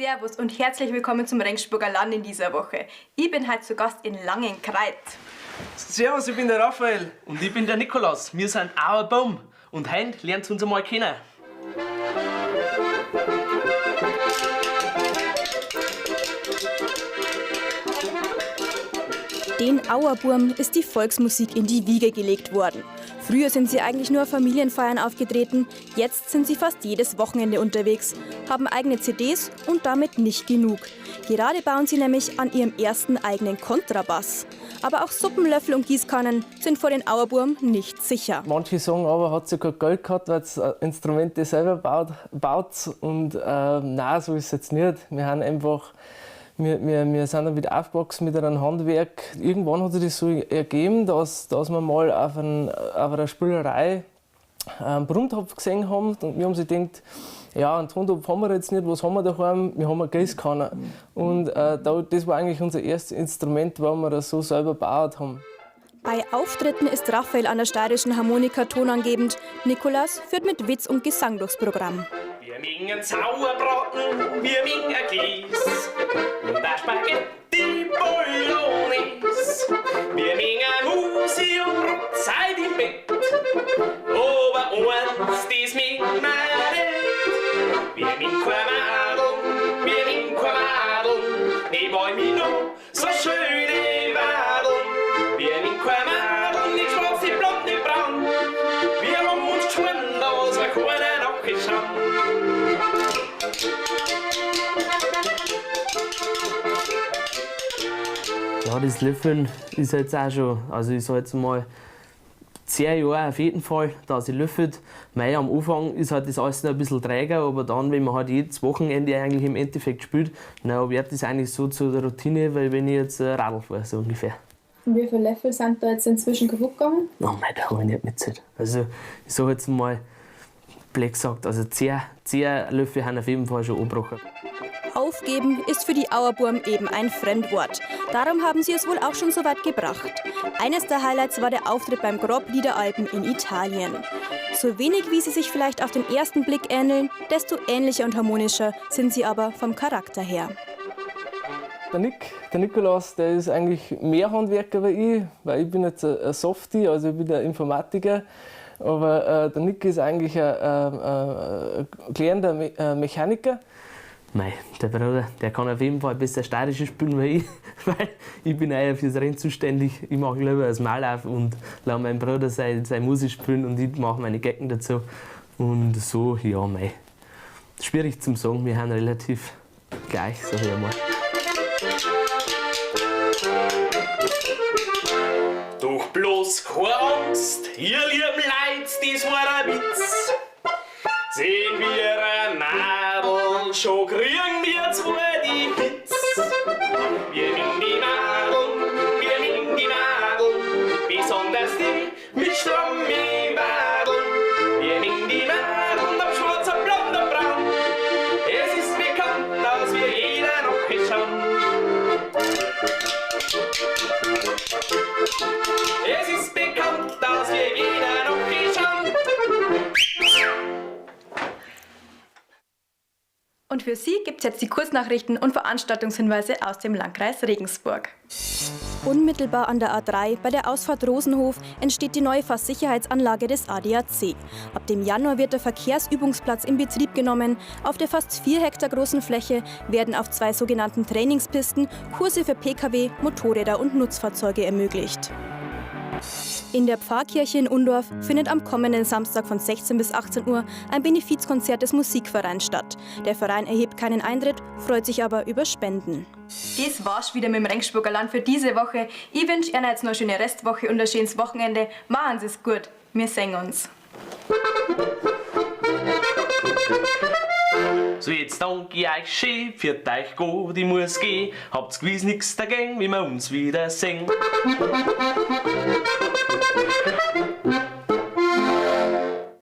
Servus und herzlich willkommen zum Regensburger Land in dieser Woche. Ich bin heute zu Gast in Langenkreit. Servus, ich bin der Raphael. Und ich bin der Nikolaus. Wir sind Auerbaum. Und heute lernt ihr uns einmal kennen. Den Auerburm ist die Volksmusik in die Wiege gelegt worden. Früher sind sie eigentlich nur auf Familienfeiern aufgetreten, jetzt sind sie fast jedes Wochenende unterwegs, haben eigene CDs und damit nicht genug. Gerade bauen sie nämlich an ihrem ersten eigenen Kontrabass. Aber auch Suppenlöffel und Gießkannen sind vor den Auerburm nicht sicher. Manche sagen aber, hat sie kein Geld gehabt, weil sie Instrumente selber baut. Und nein, so ist es jetzt nicht. Wir haben einfach, wir sind dann wieder aufgewachsen mit einem Handwerk. Irgendwann hat sich das so ergeben, dass wir mal auf einer Spülerei einen Bruntopf gesehen haben. Und wir haben sich gedacht, ja, einen Tontopf haben wir jetzt nicht, was haben wir daheim? Wir haben eine Gießkanne. Und das war eigentlich unser erstes Instrument, weil wir das so selber gebaut haben. Bei Auftritten ist Raphael an der steirischen Harmonika tonangebend. Nikolaus führt mit Witz und Gesang durchs Programm. Wir mengen Sauerbraten, wir mengen Käse und ein Spaghetti Bolognese. Wir mengen Musi und Brotzeit im Bett, aber eins, das mengen wir nicht. Wir mengen kein Madel, wir mengen kein Madel, ich wollte mich noch so schöne Wadeln. Wir mengen kein Madel, nicht schwarz, nicht blond, nicht braun. Wir haben uns geschworen, dass wir keiner nachgeschaut. Ja, das Löffeln ist jetzt auch schon, also ich sage jetzt mal, 10 Jahre auf jeden Fall, dass ich löffelt. Am Anfang ist halt das alles noch ein bisschen träger, aber dann, wenn man halt jedes Wochenende eigentlich im Endeffekt spielt, dann wird das eigentlich so zur Routine, weil wenn ich jetzt Radl fahre, so ungefähr. Und wie viele Löffel sind da jetzt inzwischen kaputt gegangen? Oh nein, da habe ich nicht mitgezählt. Also ich sage jetzt mal, blöd gesagt, also 10 Löffel haben auf jeden Fall schon angebrochen. Aufgeben ist für die Auerburm eben ein Fremdwort. Darum haben sie es wohl auch schon so weit gebracht. Eines der Highlights war der Auftritt beim Grob-Liederalpen in Italien. So wenig wie sie sich vielleicht auf den ersten Blick ähneln, desto ähnlicher und harmonischer sind sie aber vom Charakter her. Der Nikolaus, der ist eigentlich mehr Handwerker wie ich, weil ich bin jetzt ein Softie, also ich bin der Informatiker. Aber der Nick ist eigentlich ein gelernter Mechaniker. Nein, der Bruder, der kann auf jeden Fall besser Steirische spielen wie ich, weil ich bin eher fürs Rennen zuständig. Ich mache lieber das Mallauf und lasse meinen Bruder seine Musik spielen und ich mache meine Gecken dazu. Und so, ja, mei. Schwierig zum sagen, wir haben relativ gleich, sag ich einmal. Doch bloß keine Angst, ihr lieben Leid, das war ein Witz. Sehen wir ein Madel, schon kriegen wir zwei die Hits. Wir mengen die Madel, wir mengen die Madel, besonders die mit strammen Wadeln. Wir mengen die Madel, ob schwarz, ob blond, ob braun. Es ist bekannt, dass wir jeder noch geschaut. Es ist bekannt, dass wir jeder noch geschaut. Und für Sie gibt es jetzt die Kurznachrichten und Veranstaltungshinweise aus dem Landkreis Regensburg. Unmittelbar an der A3 bei der Ausfahrt Rosenhof entsteht die neue Fahrsicherheitsanlage des ADAC. Ab dem Januar wird der Verkehrsübungsplatz in Betrieb genommen. Auf der fast 4 Hektar großen Fläche werden auf 2 sogenannten Trainingspisten Kurse für Pkw, Motorräder und Nutzfahrzeuge ermöglicht. In der Pfarrkirche in Undorf findet am kommenden Samstag von 16 bis 18 Uhr ein Benefizkonzert des Musikvereins statt. Der Verein erhebt keinen Eintritt, freut sich aber über Spenden. Das war's wieder mit dem Regensburger Land für diese Woche. Ich wünsche Ihnen jetzt noch eine schöne Restwoche und ein schönes Wochenende. Machen Sie es gut. Wir sehen uns. So, jetzt danke ich euch schön, für euch gut, ich muss gehen. Habt's gewiss nix dagegen, wie wir uns wiedersehen.